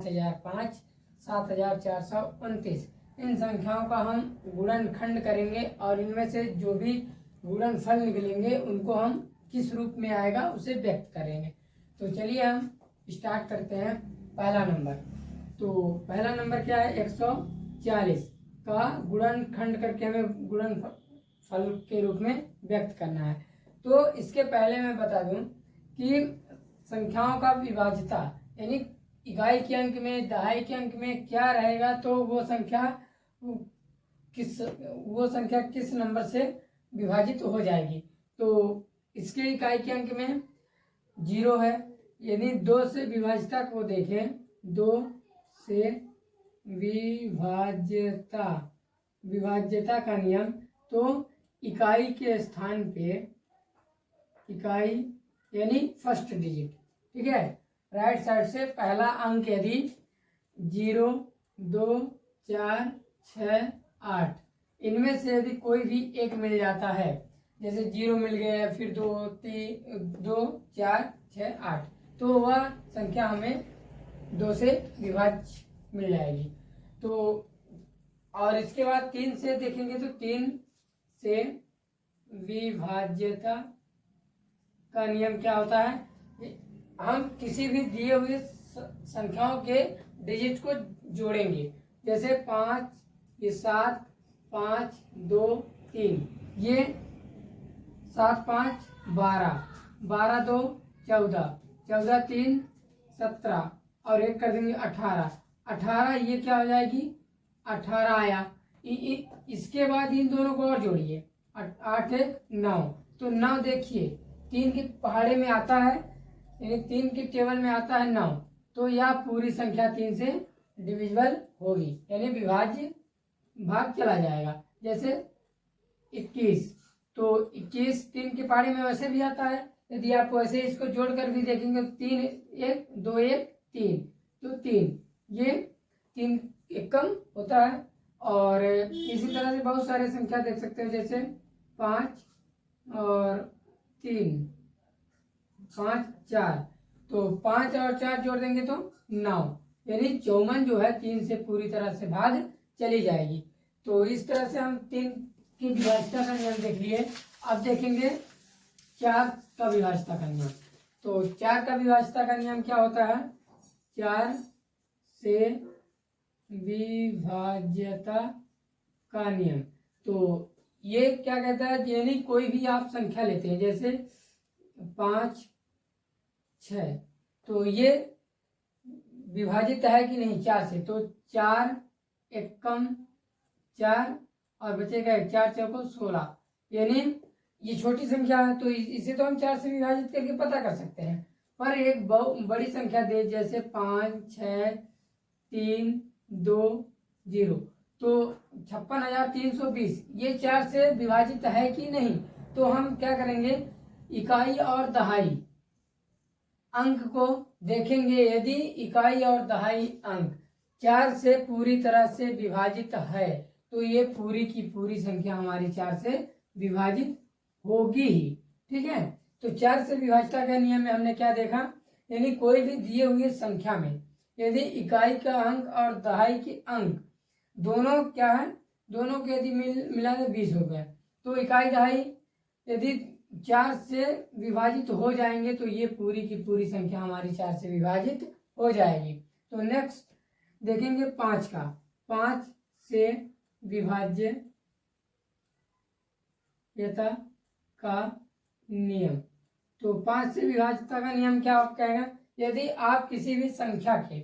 5005, 7429। इन संख्याओं का हम गुणनखंड करेंगे और इनमें से जो भी गुणनफल निकलेंगे उनको हम किस रूप में आएगा उसे व्यक्त करेंगे। तो चलिए हम स्टार्ट करते हैं। पहला नंबर, तो पहला नंबर क्या है, 140 का गुणनखंड करके हमें गुणनफल के रूप में व्यक्त करना है। तो इसके पहले मैं बता दूं कि संख्याओं का विभाज्यता यानी इकाई के अंक में, दहाई के अंक में क्या रहेगा, तो वो संख्या किस नंबर से विभाजित हो जाएगी। तो इसके इकाई के अंक में 0 है, यदि 2 से विभाज्यता को देखें, 2 से विभाज्यता का नियम, तो इकाई के स्थान पे इकाई यानी फर्स्ट डिजिट, ठीक है, राइट साइड से पहला अंक यदि 0, 2, 4, 6, 8 इनमें से यदि कोई भी एक मिल जाता है, जैसे 0 मिल गया, फिर 2, 4, 6, 8, तो वह संख्या हमें 2 से विभाज्य मिल जाएगी। तो और इसके बाद 3 से देखेंगे तो 3 से विभाज्यता का नियम क्या होता है, हम किसी भी दिए हुए संख्याओं के डिजिट को जोड़ेंगे, जैसे 5, ये 7, 5, 2, 3, ये 7, 5, 12, 12, 2, 14, 14, 3, 17 और एक कर देंगे 18, 18 ये क्या हो जाएगी, 18 आया। इसके बाद इन दोनों को और जोड़िए, 8, 9, तो 9 देखिए 3 की पहाड़े में आता है, यानी 3 की टेबल में आता है 9, तो यह पूरी संख्या 3 से डिविजिबल होगी, यानी विभाज्य भाग चला जाएगा। जैसे 21, तो 21 3 की पहाड़ी में वैसे भी आता है, यदि आप वैसे इसको जोड़कर भी देखेंगे, 3, 1, 2, 1, 3, तो 3 ये 3 एक कम होता है। और इसी तरह से बहुत सारे संख्या देख सकते हो, जैसे 5 और 3, 5, 4, तो 5 और 4 जोड़ देंगे तो 9, यानी 54 जो है 3 से पूरी तरह से भाग चली जाएगी। तो इस तरह से हम 3 की विभाज्यता का नियम देख लिए। अब देखेंगे 4 का विभाज्यता का नियम। तो 4 का विभाज्यता का नियम क्या होता है, 4 से विभाज्यता का नियम, तो ये क्या कहता है, यानी कोई भी आप संख्या लेते हैं, जैसे 5, 6, तो ये विभाजित है कि नहीं 4 से, तो 4 एक कम 4 और बचेगा 1, 4 चौको 16, यानी ये छोटी संख्या है, तो इसे तो हम 4 से विभाजित करके पता कर सकते हैं। पर एक बड़ी संख्या दे, जैसे 5, 6, 3, 2, 0, तो 56,320 ये 4 से विभाजित है कि नहीं, तो हम क्या करेंगे, इकाई और दहाई अंक को देखेंगे। यदि इकाई और दहाई अंक 4 से पूरी तरह से विभाजित है, तो ये पूरी की पूरी संख्या हमारी 4 से विभाजित होगी ही, ठीक है। तो 4 से विभाज्यता के नियम में हमने क्या देखा, यानी कोई भी दिए हुए संख्या में यदि इकाई का अंक और दहाई के अंक दोनों क्या है, दोनों के यदि मिला तो 20 हो गया, तो इकाई दहाई यदि 4 से विभाजित हो जाएंगे, तो ये पूरी की पूरी संख्या हमारी 4 से विभाजित हो जाएगी। तो नेक्स्ट देखेंगे 5 का, 5 से विभाज्यता का नियम। तो 5 से विभाज्यता का नियम क्या कहेगा, यदि आप किसी भी संख्या के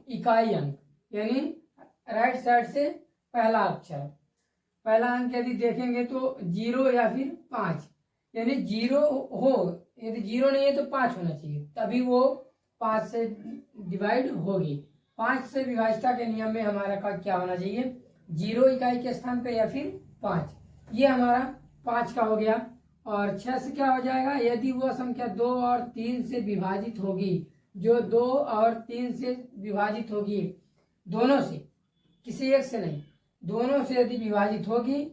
इकाई अंक यानी राइट साइड से पहला अंक यदि देखेंगे तो 0 या फिर 5, यानी 0 हो, यदि 0 नहीं है तो 5 होना चाहिए, तभी वो 5 से डिवाइड होगी। 5 से विभाज्यता के नियम में हमारा का क्या होना चाहिए, 0 इकाई के स्थान पे या फिर 5, ये हमारा 5 का हो गया। और 6 से क्या हो जाएगा, यदि वह संख्या 2 और 3 से विभाजित होगी, जो 2 और 3 से विभाजित होगी, दोनों से, किसी एक से नहीं, दोनों से यदि विभाजित होगी,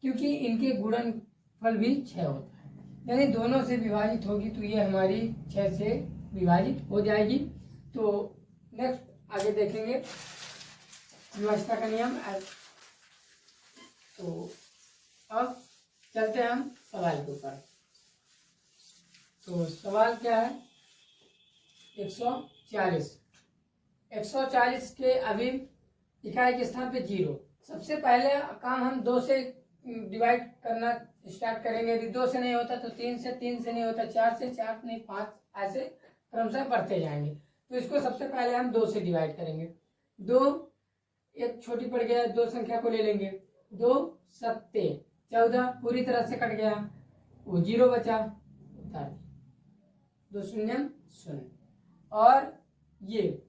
क्योंकि इनके गुणनफल भी 6 होता है, यानी दोनों से विभाजित होगी, तो ये हमारी 6 से विभाजित हो जाएगी। तो नेक्स्ट आगे देखेंगे व्यवस्था का नियम। तो अब चलते हैं हम सवाल के ऊपर। तो सवाल क्या है, 140। 140 के अभिन्न इकाई के स्थान पे 0। सबसे पहले काम हम 2 से डिवाइड करना स्टार्ट करेंगे। यदि 2 से नहीं होता तो 3 से, 3 से नहीं होता 4 से, 4 नहीं 5, ऐसे क्रमशः बढ़ते जाएंगे। तो इसको सबसे पहले हम 2 से डिवाइड करेंगे। 2 एक छोटी पड़ गया, 2 संख्या को ले लेंगे। 2 सत्ते 14 पूरी तरह से कट गया, वो 0 बचा, 2 शून्य शून्य। और ये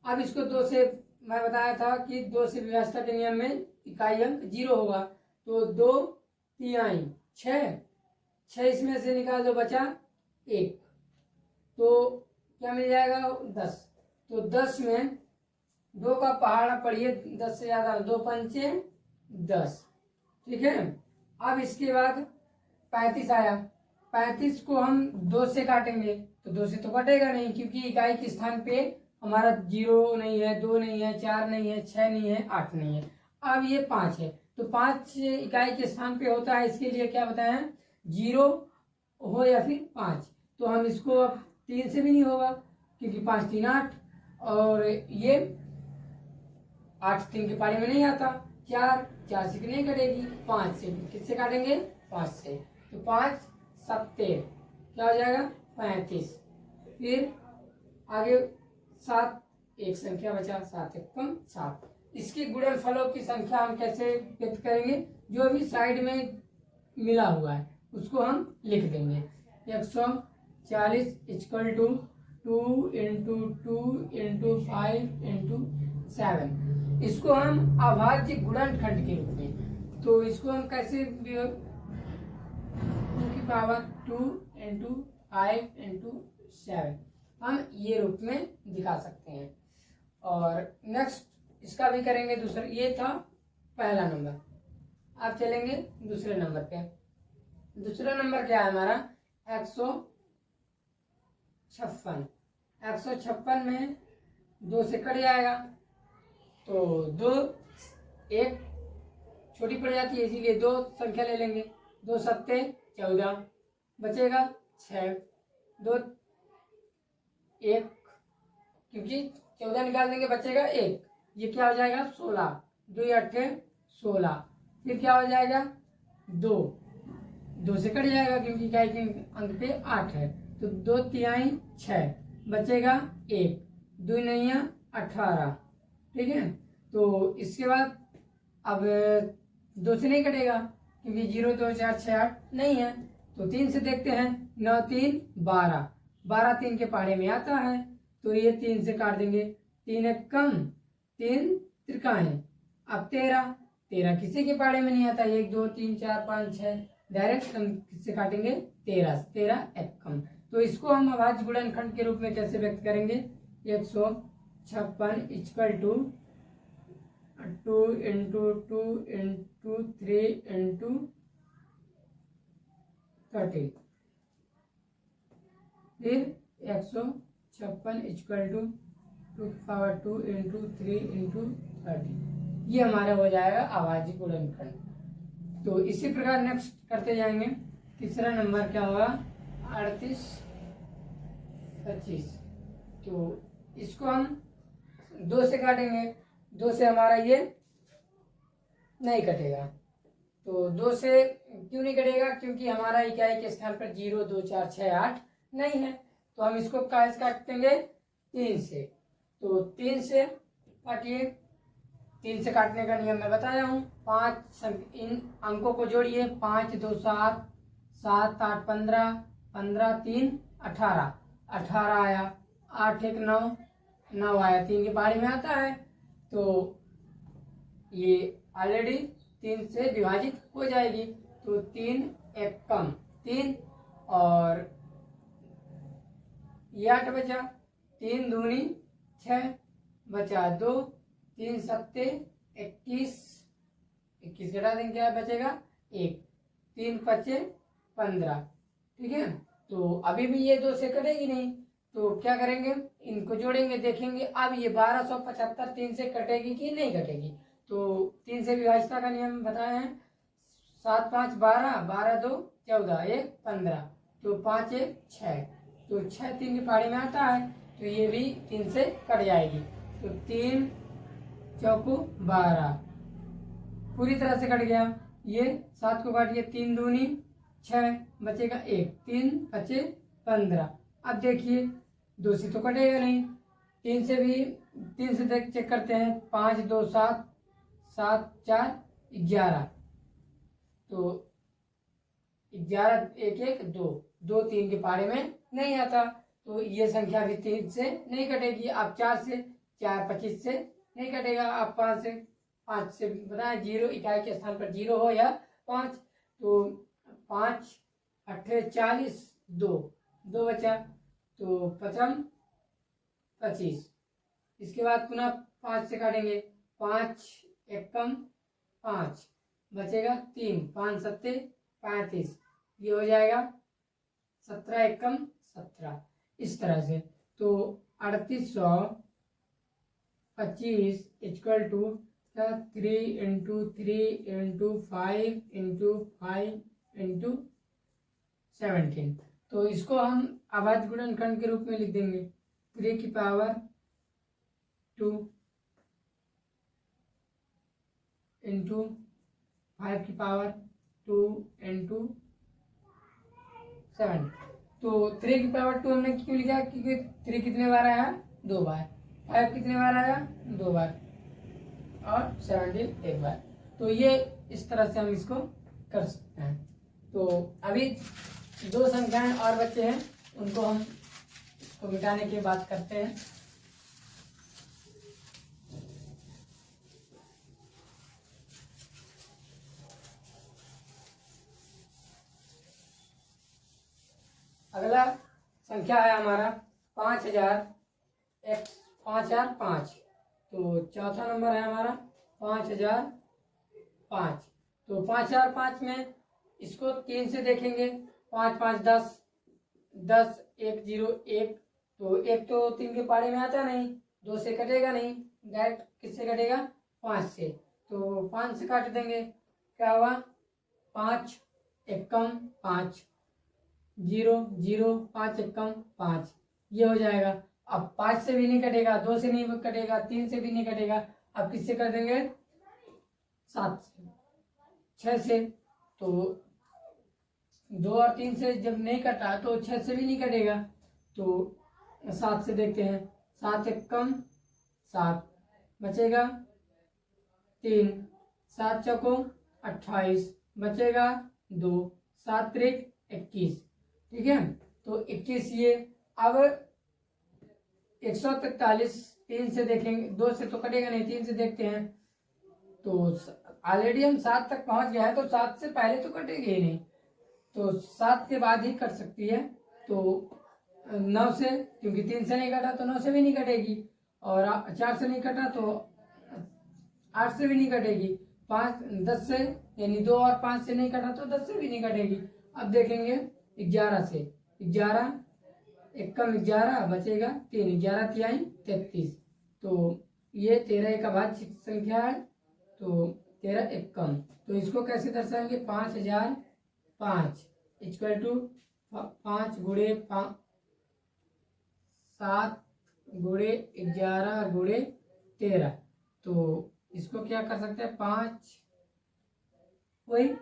अब इसको 2 से, मैं बताया था कि 2 से व्यवस्था के नियम में इकाई अंक 0 होगा। तो 2 तिहाई 6 इसमें से निकाल दो, बचा 1, तो क्या मिल जाएगा 10। तो 10 में 2 का पहाड़ा पढ़िए, 10 से ज्यादा, 2 पंचे 10, ठीक है। अब इसके बाद 35 आया। 35 को हम 2 से काटेंगे, तो 2 से तो कटेगा नहीं, क्योंकि इकाई के स्थान पे हमारा 0 नहीं है, 2 नहीं है, 4 नहीं है, 6 नहीं है, 8 नहीं है। अब ये 5 है, तो 5 इकाई के स्थान पे होता है। इसके लिए क्या बताया, 0 हो या फिर 5। तो हम इसको अब 3 से भी नहीं होगा, क्योंकि 5 3 8, और ये 8 3 के पारे में नहीं आता। 4 से नहीं कटेगी, 5 से। किससे काटेंगे, 5 से। तो 5 सत्ते क्या हो जाएगा 35। फिर आगे 7, एक संख्या बचा, 7 एक कम 7। इसकी गुणनफलों की संख्या हम कैसे व्यक्त करेंगे, जो भी साइड में मिला हुआ है उसको हम लिख देंगे। 140 equal to 2 into 2 into 5 into 7। इसको हम अभाज्य गुणनखंड के रूप में, तो इसको हम कैसे, 2 की पावर 2 इंटू 5 इंटू 7 हम ये रूप में दिखा सकते हैं। और नेक्स्ट इसका भी करेंगे दूसरा। ये था पहला नंबर। अब चलेंगे दूसरे नंबर पे। दूसरा नंबर क्या है हमारा, 156। 156 में 2 से कट जाएगा, तो 2 एक छोटी पड़ जाती है, इसीलिए 2 संख्या ले लेंगे। 2 सत्ते 14 बचेगा 6, 2 1, क्योंकि 14 निकाल देंगे बचेगा 1, ये क्या हो जाएगा 16, 2 8 16। फिर क्या हो जाएगा 2 से कट जाएगा, क्योंकि इकाई के अंक पे 8 है। तो 2 तिहाई 6 बचेगा 1, 2 नहीं 18, ठीक है। तो इसके बाद अब 2 से नहीं कटेगा, क्योंकि 0 2 4 6 8 नहीं है। तो 3 से देखते हैं, 9 3 12, 12 3 के पहाड़े में आता है, तो ये 3 से काट देंगे। 3 एक कम, 3 त्रिकाएं, अब 13 किसी के पहाड़े में नहीं आता। 1 2 3 4 5 6, डायरेक्ट हम किससे काटेंगे 13 एक कम। तो इसको हम अभाज्य गुणनखंड के रूप में कैसे व्यक्त करेंगे, 156 equal to 2 into 2 into 3 into 30। फिर 156 equal to 2 power 2 into 3 into 30। ये हमारा हो जाएगा अभाज्य गुणनखंड। तो इसी प्रकार नेक्स्ट करते जाएंगे। तीसरा नंबर क्या होगा, 38 25। तो इसको हम 2 से काटेंगे, 2 से हमारा ये नहीं कटेगा। तो 2 से क्यों नहीं कटेगा, क्योंकि हमारा इकाई के स्थान पर 0 2 4 6 8 नहीं है। तो हम इसको कैसे काटेंगे, 3 से। तो 3 से काटिए। 3 से काटने का नियम मैं बताया हूँ। 5 इन अंकों को जोड़िए, 5 2 7 7 8 15 15 3 18 18 आया, 8 1 9 9 आया, 3 के पहाड़ी में आता है। तो ये ऑलरेडी 3 से विभाजित हो जाएगी। तो 3 एक कम 3, और ये 8 बचा, 3 दूनी 6 बचा 2, 3 सत्ते 21 21 घटा देंगे, क्या बचेगा 1, 3 पचे 15, ठीक है। तो अभी भी ये 2 से कटेगी नहीं, तो क्या करेंगे, इनको जोड़ेंगे, देखेंगे अब ये 1275 3 से कटेगी कि नहीं कटेगी। तो 3 से विभाजिता का नियम बताए हैं, 7 5 12, 12 2 14, 1 15, तो 5 1 6, तो 6 3 की पहाड़ी में आता है, तो ये भी 3 से कट जाएगी। तो 3 चौकू 12 पूरी तरह से कट गया। ये 7 को काटिए, 3 दूनी 6, बचेगा 1, 3 बचे 15। अब देखिए 2 से तो कटेगा नहीं, 3 से भी, 3 से देख चेक करते हैं, 5 2 7, 7 4 11, तो 11 1 1 2, 2 3 के पहाड़े में नहीं आता, तो ये संख्या भी 3 से नहीं कटेगी। अब 4 से, 4 25 से नहीं कटेगा। अब 5 से बताएं, 0 इकाई के स्थान पर 0 हो या 5, तो 5 8 40, 2 बचा, तो 5 25। इसके बाद पुनः 5 से काटेंगे, 5 1 5, बचेगा 3, 5 7 35, ये हो जाएगा 17 1 17, इस तरह से। तो 3825 equal to 3 into 3 into 5 into 5 into 17, तो इसको हम अभाज्य गुणनखंड के रूप में लिख देंगे, 3 की पावर 2 इंटू 5 की पावर 2 इंटू 7। तो 3 की पावर 2 हमने क्यों लिखा, क्योंकि 3 कितने बार आया, 2 बार, 5 कितने बार आया, 2 बार, और 17 1 बार। तो ये इस तरह से हम इसको कर सकते हैं। तो अभी 2 संख्याएं और बचे हैं, उनको हम इसको मिटाने की बात करते हैं। अगला संख्या है हमारा 5005, तो चौथा नंबर है हमारा 5005। तो 5005 में इसको 3 से देखेंगे, 5 5 10, 10 1 0 1, तो 1 तो 3 के पहाड़े में आता नहीं, 2 से कटेगा नहीं, डायरेक्ट किससे कटेगा, 5 से, तो 5 से काट देंगे, क्या हुआ, 5 1 5, 0 0, 5 1 5, ये हो जाएगा। अब 5 से भी नहीं कटेगा, 2 से नहीं कटेगा, 3 से भी नहीं कटेगा, अब किससे कर देंगे, 7 से, 6 से, तो 2 और 3 से जब नहीं कटा तो 6 से भी नहीं कटेगा, तो 7 से देखते हैं, 7 1 7, बचेगा 3, 7 चौको 28, बचेगा 2, 7 3 21, ठीक है। तो 21, ये अब 143 3 से देखेंगे, 2 से तो कटेगा नहीं, 3 से देखते हैं, तो ऑलरेडी हम 7 तक पहुंच गया है, तो 7 से पहले तो कटेगी ही नहीं, तो 7 के बाद ही कट सकती है। तो 9 से, क्योंकि 3 से नहीं कटा तो 9 से भी नहीं कटेगी, और 4 से नहीं कटा तो 8 से भी नहीं कटेगी, 5 10 से, यानी 2 और 5 से नहीं कटा तो 10 से भी नहीं कटेगी। अब देखेंगे 11 से, 11 1 11, बचेगा 3, 11 तिहाई 33, तो ये 13 एक अभाज्य संख्या है, तो 13 1 तो इसको कैसे दर्शाएंगे, 5005 इक्वल टू 5 गुणे 7 गुणे 11 गुणे 13, तो इसको क्या कर सकते हैं, 5 वही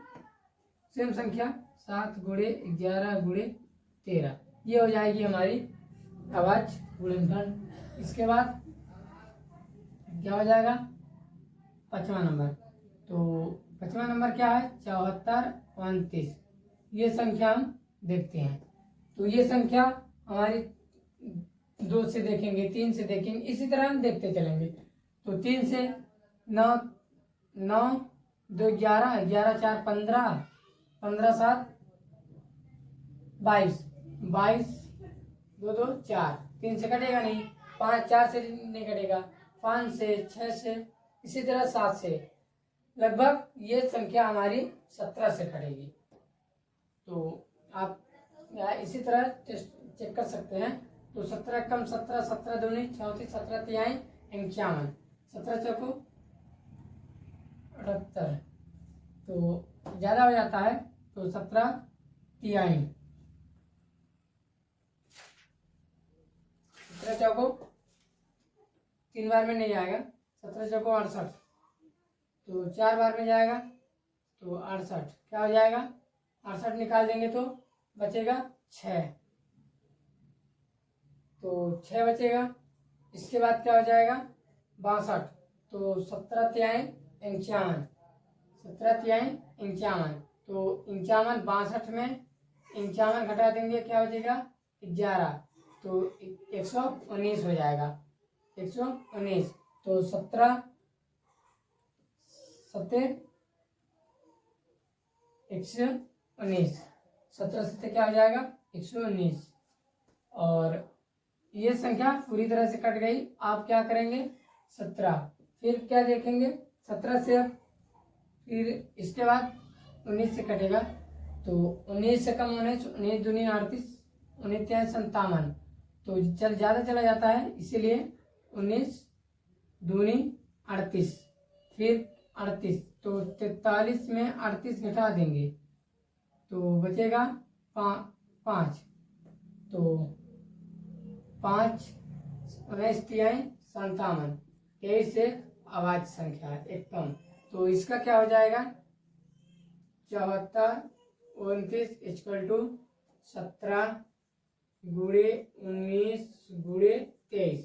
सेम संख्या 7 गुणे 11 गुणे 13, ये हो जाएगी हमारी अभाज्य गुणनखंड। इसके बाद क्या हो जाएगा, 5वां नंबर, तो 5वां नंबर क्या है, 74 29, ये संख्या हम देखते हैं। तो ये संख्या हमारी 2 से देखेंगे, 3 से देखेंगे, इसी तरह हम देखते चलेंगे। तो 3 से 9 9 2 11, 11 4 15, 15 7 22, 22 2 2 4, 3 से कटेगा नहीं, 5 4 से नहीं कटेगा, 5 से, 6 से, इसी तरह 7 से, लगभग ये संख्या हमारी 17 से कटेगी। तो आप इसी तरह चेक कर सकते हैं तो 17 कम 17, 17 दूनी 34, 17 तिहाई 51, 17 चौको 78, तो ज़्यादा हो जाता है तो 17 तिहाई, 17 चौको 3 बार में नहीं जाएगा, 17 चौको 68, तो 4 बार में जाएगा तो 68, क्या हो जाएगा 68 निकाल देंगे तो बचेगा 6, तो 6 बचेगा। इसके बाद क्या हो जाएगा 62, तो 17 तिहाई 51, 17 तिहाई 51, तो 51 62 में 51 घटा देंगे क्या बचेगा 11, तो 119 हो जाएगा, 119, तो 17 सत्ते 119, 17 सत्ते क्या हो जाएगा 119, और ये संख्या पूरी तरह से कट गई। आप क्या करेंगे 17, फिर क्या देखेंगे 17 से, फिर इसके बाद 19 से कटेगा, तो 19 से कम 19, 19 दूनी 38, 19 तिहाई 57, तो ज़्यादा चला जाता है इसीलिए 19 दूनी 38, फिर 38, तो 43 में 38 घटा देंगे तो बचेगा 5, तो 5 19 तिहाई 57, 23 से अभाज्य संख्या एक कम, तो इसका क्या हो जाएगा 74, 29 इक्वल टू 17 गुणे 19 गुणे 23,